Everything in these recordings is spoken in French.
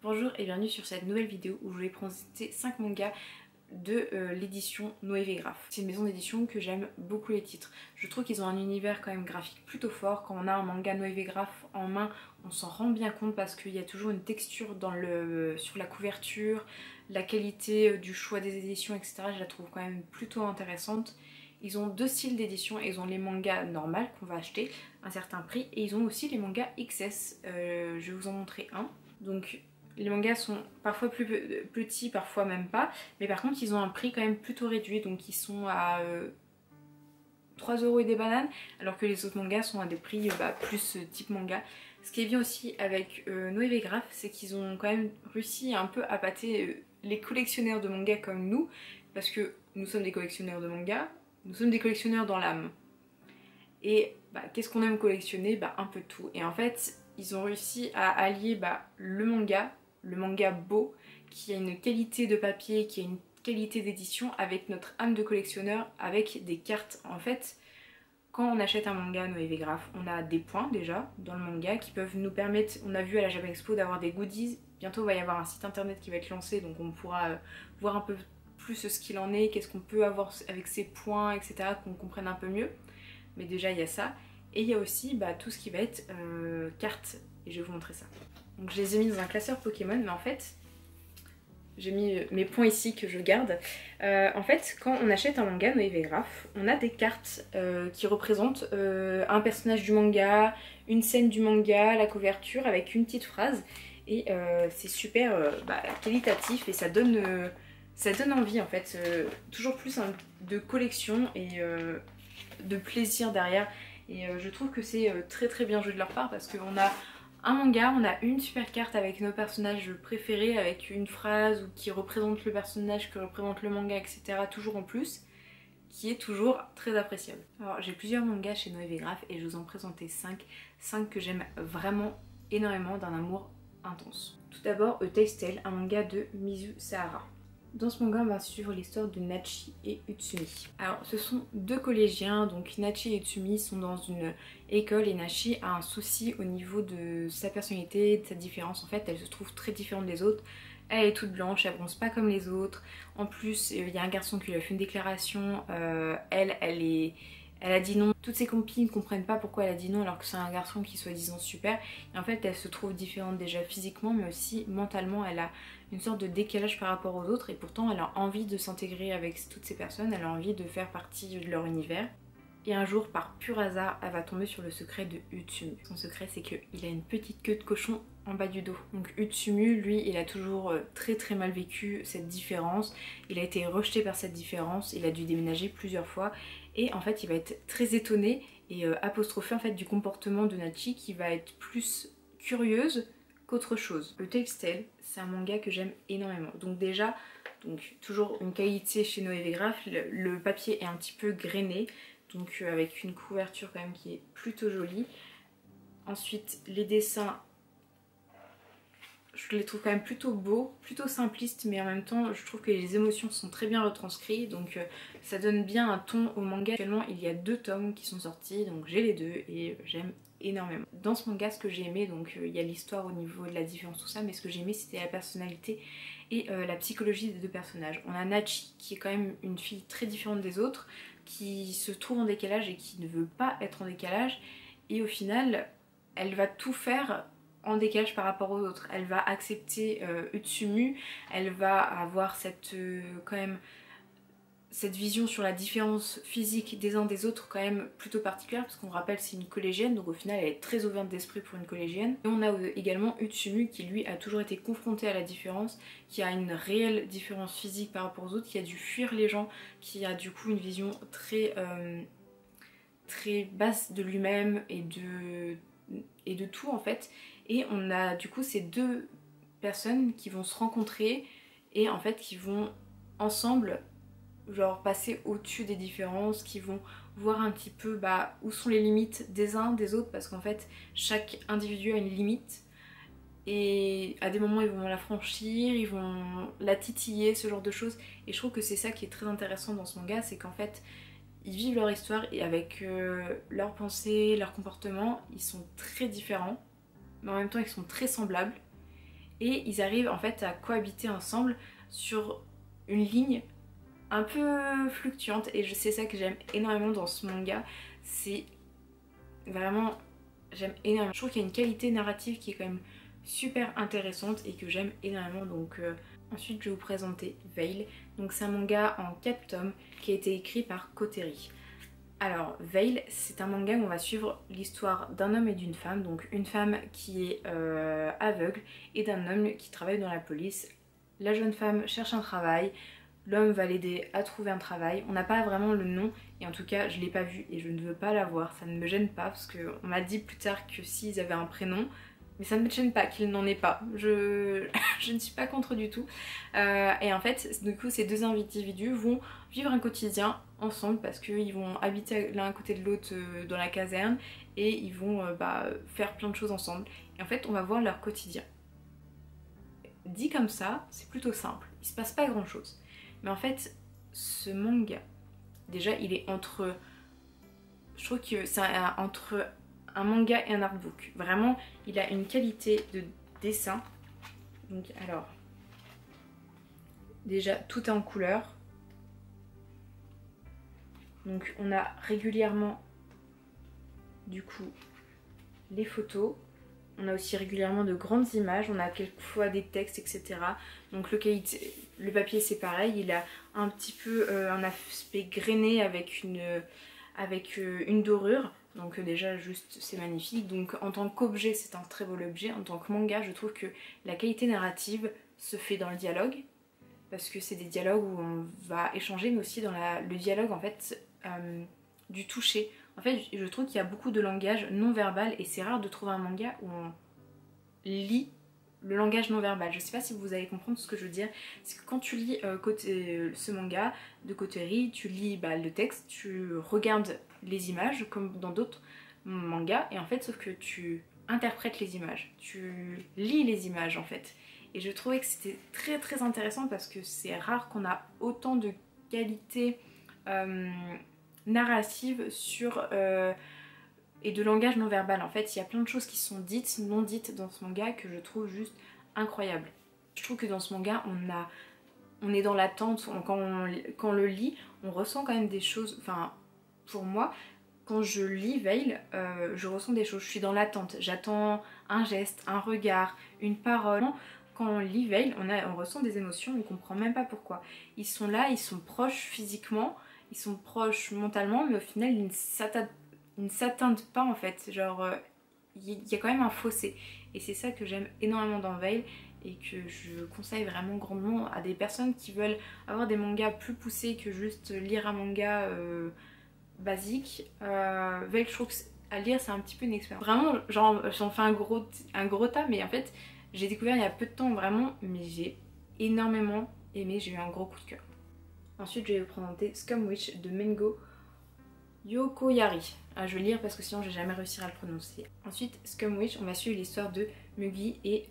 Bonjour et bienvenue sur cette nouvelle vidéo où je vais présenter 5 mangas de l'édition Noévégraphe. C'est une maison d'édition que j'aime beaucoup les titres. Je trouve qu'ils ont un univers quand même graphique plutôt fort. Quand on a un manga Noévégraphe en main, on s'en rend bien compte parce qu'il y a toujours une texture sur la couverture, la qualité du choix des éditions, etc. Je la trouve quand même plutôt intéressante. Ils ont deux styles d'édition, ils ont les mangas normaux qu'on va acheter à un certain prix et ils ont aussi les mangas XS. Je vais vous en montrer un. Donc les mangas sont parfois plus petits, parfois même pas, mais par contre ils ont un prix quand même plutôt réduit, donc ils sont à 3 € et des bananes, alors que les autres mangas sont à des prix plus type manga. Ce qui est bien aussi avec Noévégraphe, c'est qu'ils ont quand même réussi un peu à pâter les collectionneurs de mangas comme nous, parce que nous sommes des collectionneurs de mangas, nous sommes des collectionneurs dans l'âme. Et qu'est-ce qu'on aime collectionner? Un peu tout. Et en fait, ils ont réussi à allier le manga beau, qui a une qualité de papier, qui a une qualité d'édition, avec notre âme de collectionneur, avec des cartes. En fait, quand on achète un manga Noévégraphe, on a des points déjà dans le manga qui peuvent nous permettre, on a vu à la Japan Expo, d'avoir des goodies. Bientôt il va y avoir un site internet qui va être lancé, donc on pourra voir un peu plus ce qu'il en est, qu'est-ce qu'on peut avoir avec ses points, etc., qu'on comprenne un peu mieux. Mais déjà il y a ça. Et il y a aussi tout ce qui va être cartes, et je vais vous montrer ça. Donc je les ai mis dans un classeur Pokémon, mais en fait, j'ai mis mes points ici que je garde. En fait, quand on achète un manga Noévégraphe, on a des cartes qui représentent un personnage du manga, une scène du manga, la couverture, avec une petite phrase. Et c'est super qualitatif et ça donne envie en fait. Toujours plus de collection et de plaisir derrière. Et je trouve que c'est très très bien joué de leur part parce qu'on a un manga, on a une super carte avec nos personnages préférés, avec une phrase qui représente le personnage, qui représente le manga, etc. toujours en plus, qui est toujours très appréciable. Alors j'ai plusieurs mangas chez Noévégraphe et je vous en présentais 5 que j'aime vraiment énormément, d'un amour intense. Tout d'abord A Tale Tale, un manga de Mizu Sahara. Dans ce manga, on va suivre l'histoire de Nachi et Utsumi. Alors, ce sont deux collégiens, donc Nachi et Utsumi sont dans une école et Nachi a un souci au niveau de sa personnalité, de sa différence. En fait, elle se trouve très différente des autres. Elle est toute blanche, elle bronze pas comme les autres. En plus, il y a un garçon qui lui a fait une déclaration. Elle a dit non. Toutes ses copines ne comprennent pas pourquoi elle a dit non alors que c'est un garçon qui est soi-disant super. Et en fait, elle se trouve différente déjà physiquement, mais aussi mentalement. Elle a une sorte de décalage par rapport aux autres et pourtant elle a envie de s'intégrer avec toutes ces personnes. Elle a envie de faire partie de leur univers. Et un jour, par pur hasard, elle va tomber sur le secret de Utsumi. Son secret, c'est qu'il a une petite queue de cochon en bas du dos. Donc Utsumi, lui, il a toujours très très mal vécu cette différence. Il a été rejeté par cette différence, il a dû déménager plusieurs fois. Et en fait, il va être très étonné et apostrophé en fait du comportement de Nachi qui va être plus curieuse qu'autre chose. A Tale Tale, c'est un manga que j'aime énormément. Donc déjà, toujours une qualité chez Noévégraphe, le papier est un petit peu grainé. Donc avec une couverture quand même qui est plutôt jolie. Ensuite les dessins, je les trouve quand même plutôt beaux, plutôt simplistes, mais en même temps je trouve que les émotions sont très bien retranscrites, donc ça donne bien un ton au manga. Actuellement il y a 2 tomes qui sont sortis, donc j'ai les 2 et j'aime énormément. Dans ce manga, ce que j'ai aimé, donc il y a l'histoire au niveau de la différence, tout ça, mais ce que j'ai aimé c'était la personnalité et la psychologie des deux personnages. On a Nachi qui est quand même une fille très différente des autres, qui se trouve en décalage et qui ne veut pas être en décalage, et au final elle va tout faire en décalage par rapport aux autres. Elle va accepter Utsumi, elle va avoir quand même cette vision sur la différence physique des uns des autres quand même plutôt particulière, parce qu'on rappelle c'est une collégienne, donc au final elle est très ouverte d'esprit pour une collégienne. Et on a également Utsumi qui lui a toujours été confronté à la différence, qui a une réelle différence physique par rapport aux autres, qui a dû fuir les gens, qui a du coup une vision très basse de lui-même et de tout en fait. Et on a du coup ces deux personnes qui vont se rencontrer et en fait qui vont ensemble genre passer au-dessus des différences, qui vont voir un petit peu où sont les limites des uns des autres, parce qu'en fait chaque individu a une limite et à des moments ils vont la franchir, ils vont la titiller, ce genre de choses. Et je trouve que c'est ça qui est très intéressant dans ce manga, c'est qu'en fait ils vivent leur histoire et avec leurs pensées, leurs comportements, ils sont très différents, mais en même temps ils sont très semblables. et ils arrivent en fait à cohabiter ensemble sur une ligne un peu fluctuante et c'est ça que j'aime énormément dans ce manga, c'est vraiment, j'aime énormément. Je trouve qu'il y a une qualité narrative qui est quand même super intéressante et que j'aime énormément. Donc ensuite je vais vous présenter Veil. Donc c'est un manga en 4 tomes qui a été écrit par Koteri. Alors Veil, c'est un manga où on va suivre l'histoire d'un homme et d'une femme. Donc une femme qui est aveugle et d'un homme qui travaille dans la police. La jeune femme cherche un travail. L'homme va l'aider à trouver un travail. On n'a pas vraiment le nom et en tout cas je l'ai pas vu et je ne veux pas l'avoir. Ça ne me gêne pas parce qu'on m'a dit plus tard que s'ils avaient un prénom, mais ça ne me gêne pas qu'il n'en ait pas. Je ne suis pas contre du tout. Et en fait, du coup, ces deux individus vont vivre un quotidien ensemble parce qu'ils vont habiter l'un à côté de l'autre dans la caserne et ils vont faire plein de choses ensemble. Et en fait, on va voir leur quotidien. Dit comme ça, c'est plutôt simple. Il se passe pas grand chose. Mais en fait, ce manga, déjà, il est entre... Je trouve que c'est entre un manga et un artbook. Vraiment, il a une qualité de dessin. Donc, alors... Déjà, tout est en couleur. Donc, on a régulièrement, du coup, les photos. On a aussi régulièrement de grandes images, on a quelquefois des textes, etc. Donc le papier c'est pareil, il a un petit peu un aspect grainé avec une dorure. Donc déjà juste c'est magnifique. Donc en tant qu'objet c'est un très beau objet. En tant que manga je trouve que la qualité narrative se fait dans le dialogue. Parce que c'est des dialogues où on va échanger mais aussi dans le dialogue en fait du toucher. En fait, je trouve qu'il y a beaucoup de langage non verbal et c'est rare de trouver un manga où on lit le langage non verbal. Je sais pas si vous allez comprendre ce que je veux dire. C'est que quand tu lis ce manga de Koteri, tu lis le texte, tu regardes les images comme dans d'autres mangas et en fait, sauf que tu interprètes les images. Tu lis les images en fait. Et je trouvais que c'était très très intéressant parce que c'est rare qu'on a autant de qualité narrative sur et de langage non verbal. En fait, il y a plein de choses qui sont dites, non dites dans ce manga que je trouve juste incroyable. Je trouve que dans ce manga, on est dans l'attente. Quand on le lit, on ressent quand même des choses. Enfin, pour moi, quand je lis Veil, je ressens des choses. Je suis dans l'attente. J'attends un geste, un regard, une parole. Quand on lit Veil, on ressent des émotions, on ne comprend même pas pourquoi. Ils sont là, ils sont proches physiquement, ils sont proches mentalement, mais au final, ils ne s'atteignent pas en fait. Genre, il y a quand même un fossé. Et c'est ça que j'aime énormément dans Veil et que je conseille vraiment grandement à des personnes qui veulent avoir des mangas plus poussés que juste lire un manga basique. Veil, je trouve qu'à lire, c'est un petit peu une expérience. Vraiment, genre, j'en fais un gros tas, mais en fait, j'ai découvert il y a peu de temps vraiment, mais j'ai énormément aimé, j'ai eu un gros coup de cœur. Ensuite, je vais vous présenter Scum Witch de Mengo Yokoyari. Ah, je vais lire parce que sinon, je vais jamais réussir à le prononcer. Ensuite, Scum Witch, on va suivre l'histoire de Mugi et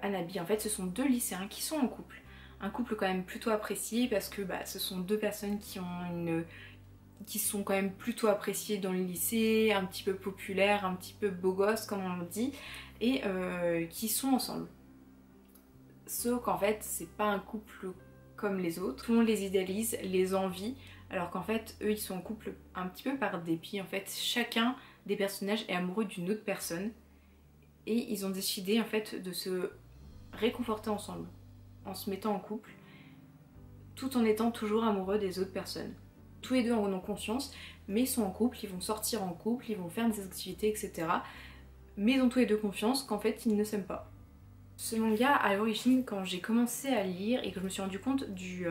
Hanabi. En fait, ce sont deux lycéens qui sont en couple. Un couple quand même plutôt apprécié parce que ce sont deux personnes qui sont quand même plutôt appréciées dans le lycée, un petit peu populaires, un petit peu beaux gosses comme on dit, et qui sont ensemble. Sauf qu'en fait, c'est pas un couple comme les autres. Tout le monde les idéalise, les envie, alors qu'en fait, eux, ils sont en couple un petit peu par dépit. En fait, chacun des personnages est amoureux d'une autre personne, et ils ont décidé en fait de se réconforter ensemble, en se mettant en couple, tout en étant toujours amoureux des autres personnes. Tous les deux en ont conscience, mais ils sont en couple, ils vont sortir en couple, ils vont faire des activités, etc. Mais ils ont tous les deux confiance qu'en fait ils ne s'aiment pas. Ce manga, à l'origine, quand j'ai commencé à lire et que je me suis rendu compte du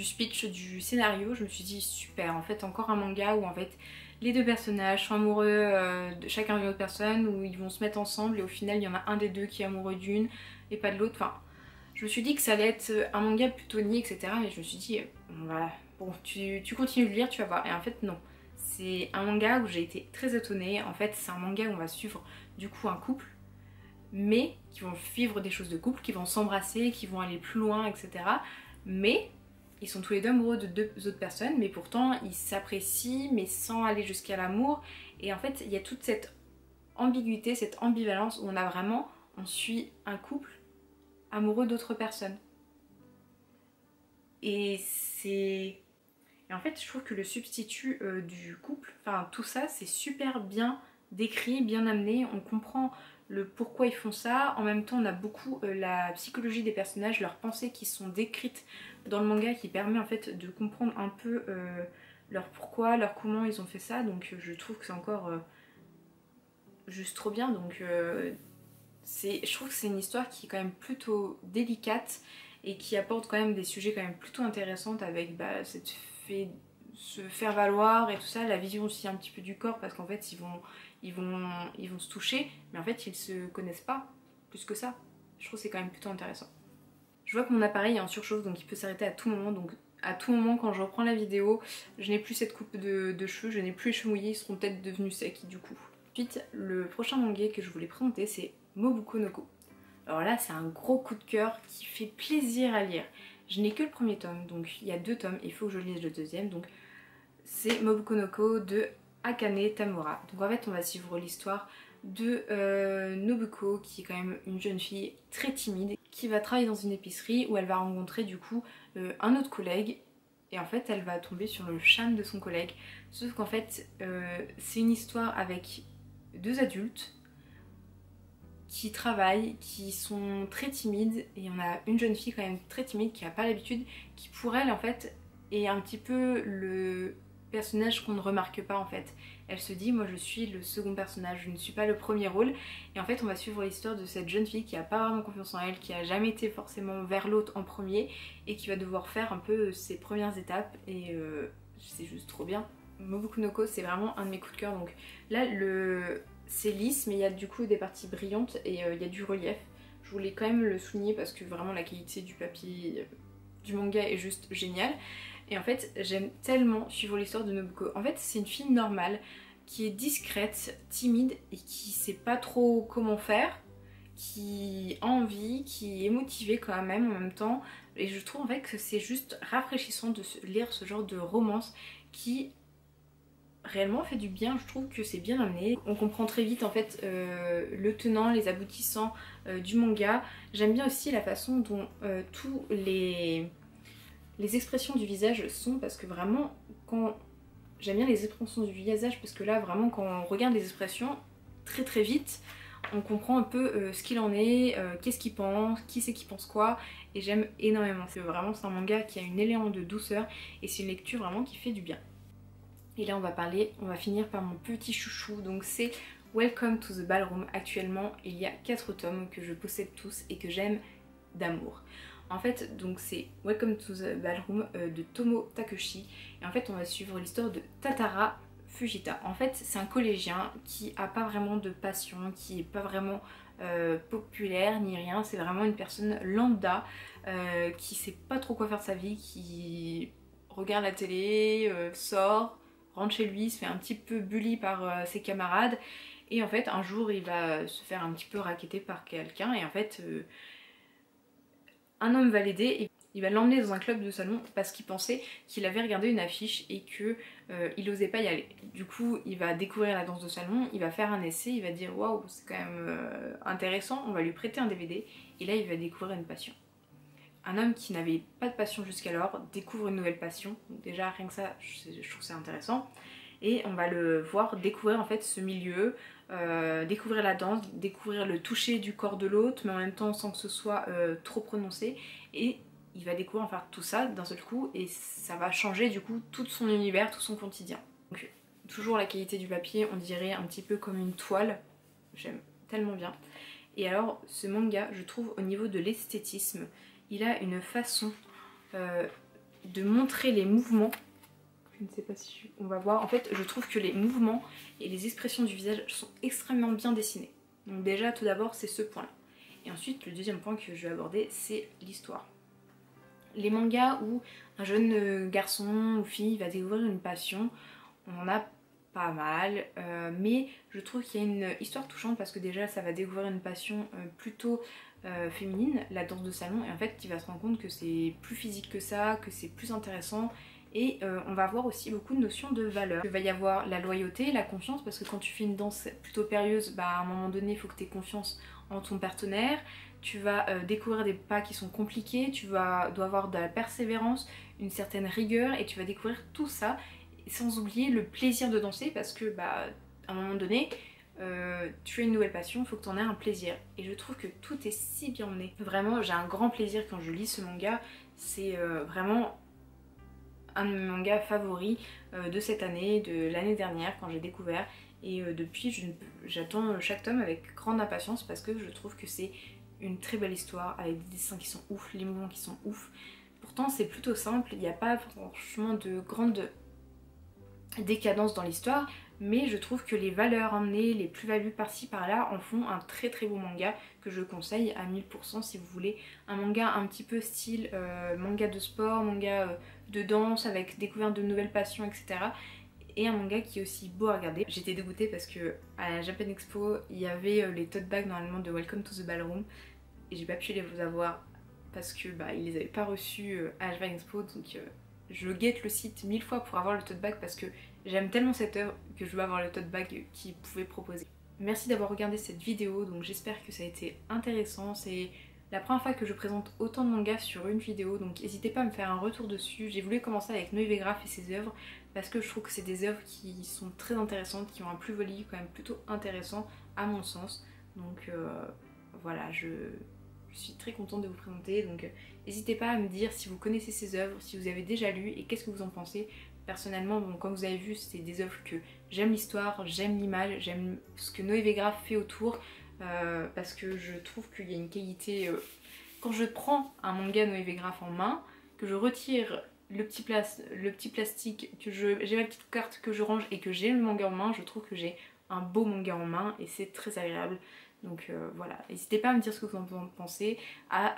speech, du scénario, je me suis dit super, en fait encore un manga où en fait les deux personnages sont amoureux de chacun d'une autre personne, où ils vont se mettre ensemble et au final il y en a un des deux qui est amoureux d'une et pas de l'autre. Enfin, je me suis dit que ça allait être un manga plutôt niais, etc. Mais je me suis dit, voilà, bon, tu continues de lire, tu vas voir. Et en fait, non. C'est un manga où j'ai été très étonnée. En fait, c'est un manga où on va suivre du coup un couple, mais qui vont vivre des choses de couple, qui vont s'embrasser, qui vont aller plus loin, etc. Mais ils sont tous les deux amoureux de deux autres personnes, mais pourtant ils s'apprécient, mais sans aller jusqu'à l'amour. Et en fait, il y a toute cette ambiguïté, cette ambivalence où on suit un couple amoureux d'autres personnes. Et en fait je trouve que le substitut du couple, enfin tout ça c'est super bien décrit, bien amené, on comprend le pourquoi ils font ça, en même temps on a beaucoup la psychologie des personnages, leurs pensées qui sont décrites dans le manga qui permet en fait de comprendre un peu leur pourquoi, leur comment ils ont fait ça, donc je trouve que c'est encore juste trop bien, donc je trouve que c'est une histoire qui est quand même plutôt délicate et qui apporte quand même des sujets quand même plutôt intéressants avec se faire valoir et tout ça, la vision aussi un petit peu du corps parce qu'en fait ils vont se toucher mais en fait ils se connaissent pas plus que ça. Je trouve que c'est quand même plutôt intéressant. Je vois que mon appareil est en surchauffe donc il peut s'arrêter à tout moment, donc à tout moment quand je reprends la vidéo je n'ai plus cette coupe de cheveux, je n'ai plus les cheveux mouillés, ils seront peut-être devenus secs du coup. Ensuite le prochain manga que je voulais présenter c'est Mobuko no Ko. Alors là c'est un gros coup de cœur qui fait plaisir à lire. Je n'ai que le premier tome, donc il y a 2 tomes, il faut que je lise le deuxième, donc c'est Mobuko no Ko de Akane Tamura. Donc en fait on va suivre l'histoire de Nobuko qui est quand même une jeune fille très timide qui va travailler dans une épicerie où elle va rencontrer du coup un autre collègue et en fait elle va tomber sur le charme de son collègue, sauf qu'en fait c'est une histoire avec 2 adultes qui travaillent, qui sont très timides et on a une jeune fille quand même très timide qui n'a pas l'habitude, qui pour elle en fait est un petit peu le personnage qu'on ne remarque pas en fait. Elle se dit moi je suis le second personnage, je ne suis pas le premier rôle et en fait on va suivre l'histoire de cette jeune fille qui a pas vraiment confiance en elle, qui a jamais été forcément vers l'autre en premier et qui va devoir faire un peu ses premières étapes et c'est juste trop bien. Mobuko no Ko c'est vraiment un de mes coups de cœur, donc là c'est lisse mais il y a du coup des parties brillantes et il y a du relief. Je voulais quand même le souligner parce que vraiment la qualité du papier du manga est juste géniale. Et en fait j'aime tellement suivre l'histoire de Nobuko. En fait c'est une fille normale qui est discrète, timide et qui sait pas trop comment faire, qui a envie, qui est motivée quand même en même temps. Et je trouve en fait que c'est juste rafraîchissant de lire ce genre de romance qui réellement fait du bien. Je trouve que c'est bien amené. On comprend très vite en fait le tenant, les aboutissants du manga. J'aime bien aussi la façon dont tous les expressions du visage sont, parce que vraiment quand j'aime bien les expressions du visage parce que là vraiment quand on regarde les expressions très très vite on comprend un peu ce qu'il en est, qu'est-ce qu'il pense, qui c'est qui pense quoi, et j'aime énormément. C'est vraiment un manga qui a une élément de douceur et c'est une lecture vraiment qui fait du bien. Et là on va finir par mon petit chouchou, donc c'est Welcome to the Ballroom. Actuellement il y a 4 tomes que je possède tous et que j'aime d'amour. En fait donc c'est Welcome to the Ballroom de Tomo Takeshi et en fait on va suivre l'histoire de Tatara Fujita. En fait c'est un collégien qui a pas vraiment de passion, qui est pas vraiment populaire ni rien, c'est vraiment une personne lambda qui sait pas trop quoi faire de sa vie, qui regarde la télé, sort, rentre chez lui, se fait un petit peu bully par ses camarades et en fait un jour il va se faire un petit peu racketter par quelqu'un et en fait un homme va l'aider et il va l'emmener dans un club de salon parce qu'il pensait qu'il avait regardé une affiche et que il osait pas y aller. Du coup il va découvrir la danse de salon, il va faire un essai, il va dire waouh c'est quand même intéressant, on va lui prêter un DVD et là il va découvrir une passion. Un homme qui n'avait pas de passion jusqu'alors découvre une nouvelle passion, donc déjà rien que ça je trouve ça intéressant et on va le voir découvrir en fait ce milieu, découvrir la danse, découvrir le toucher du corps de l'autre mais en même temps sans que ce soit trop prononcé et il va découvrir enfin tout ça d'un seul coup et ça va changer du coup tout son univers, tout son quotidien. Donc toujours la qualité du papier, on dirait un petit peu comme une toile, j'aime tellement bien. Et alors ce manga je trouve au niveau de l'esthétisme, il a une façon de montrer les mouvements. Je ne sais pas si on va voir. En fait, je trouve que les mouvements et les expressions du visage sont extrêmement bien dessinés. Donc déjà, tout d'abord, c'est ce point-là. Et ensuite, le deuxième point que je vais aborder, c'est l'histoire. Les mangas où un jeune garçon ou fille va découvrir une passion, on en a pas mal, mais je trouve qu'il y a une histoire touchante parce que déjà, ça va découvrir une passion plutôt féminine, la danse de salon, et en fait, il va se rendre compte que c'est plus physique que ça, que c'est plus intéressant. Et on va avoir aussi beaucoup de notions de valeur. Il va y avoir la loyauté, la confiance, parce que quand tu fais une danse plutôt périlleuse, bah, à un moment donné, il faut que tu aies confiance en ton partenaire. tu vas découvrir des pas qui sont compliqués, dois avoir de la persévérance, une certaine rigueur et tu vas découvrir tout ça sans oublier le plaisir de danser parce que à un moment donné tu as une nouvelle passion, il faut que tu en aies un plaisir et je trouve que tout est si bien emmené. Vraiment j'ai un grand plaisir quand je lis ce manga, c'est vraiment un de mes mangas favoris de cette année, de l'année dernière quand j'ai découvert et depuis j'attends chaque tome avec grande impatience parce que je trouve que c'est une très belle histoire avec des dessins qui sont ouf, les mouvements qui sont ouf. Pourtant c'est plutôt simple, il n'y a pas franchement de grande décadence dans l'histoire, mais je trouve que les valeurs emmenées, les plus-values par-ci par-là en font un très très beau manga que je conseille à 1000% si vous voulez un manga un petit peu style manga de sport, manga de danse avec découverte de nouvelles passions, etc. Et un manga qui est aussi beau à regarder. J'étais dégoûtée parce que à la Japan Expo il y avait les tote bags normalement de Welcome to the Ballroom et j'ai pas pu les avoir parce que ils les avaient pas reçus à la Japan Expo, donc je guette le site 1000 fois pour avoir le tote bag parce que j'aime tellement cette œuvre que je veux avoir le tote bag qu'ils pouvaient proposer. Merci d'avoir regardé cette vidéo, donc j'espère que ça a été intéressant. C'est la première fois que je présente autant de mangas sur une vidéo, donc n'hésitez pas à me faire un retour dessus. J'ai voulu commencer avec Noévé Graph et ses œuvres parce que je trouve que c'est des œuvres qui sont très intéressantes, qui ont un plus-value quand même plutôt intéressant à mon sens. Donc voilà, je suis très contente de vous présenter, donc n'hésitez pas à me dire si vous connaissez ces œuvres, si vous avez déjà lu et qu'est-ce que vous en pensez. Personnellement, comme vous avez vu, c'est des œuvres que j'aime l'histoire, j'aime l'image, j'aime ce que Noévé Graph fait autour parce que je trouve qu'il y a une qualité... Quand je prends un manga Noévé Graph en main, que je retire le petit plastique, que j'ai ma petite carte que je range et que j'ai le manga en main, je trouve que j'ai un beau manga en main et c'est très agréable. Donc voilà, n'hésitez pas à me dire ce que vous en pensez, à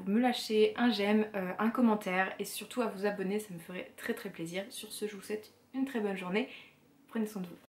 me lâcher un j'aime, un commentaire et surtout à vous abonner, ça me ferait très très plaisir. Sur ce, je vous souhaite une très bonne journée, prenez soin de vous.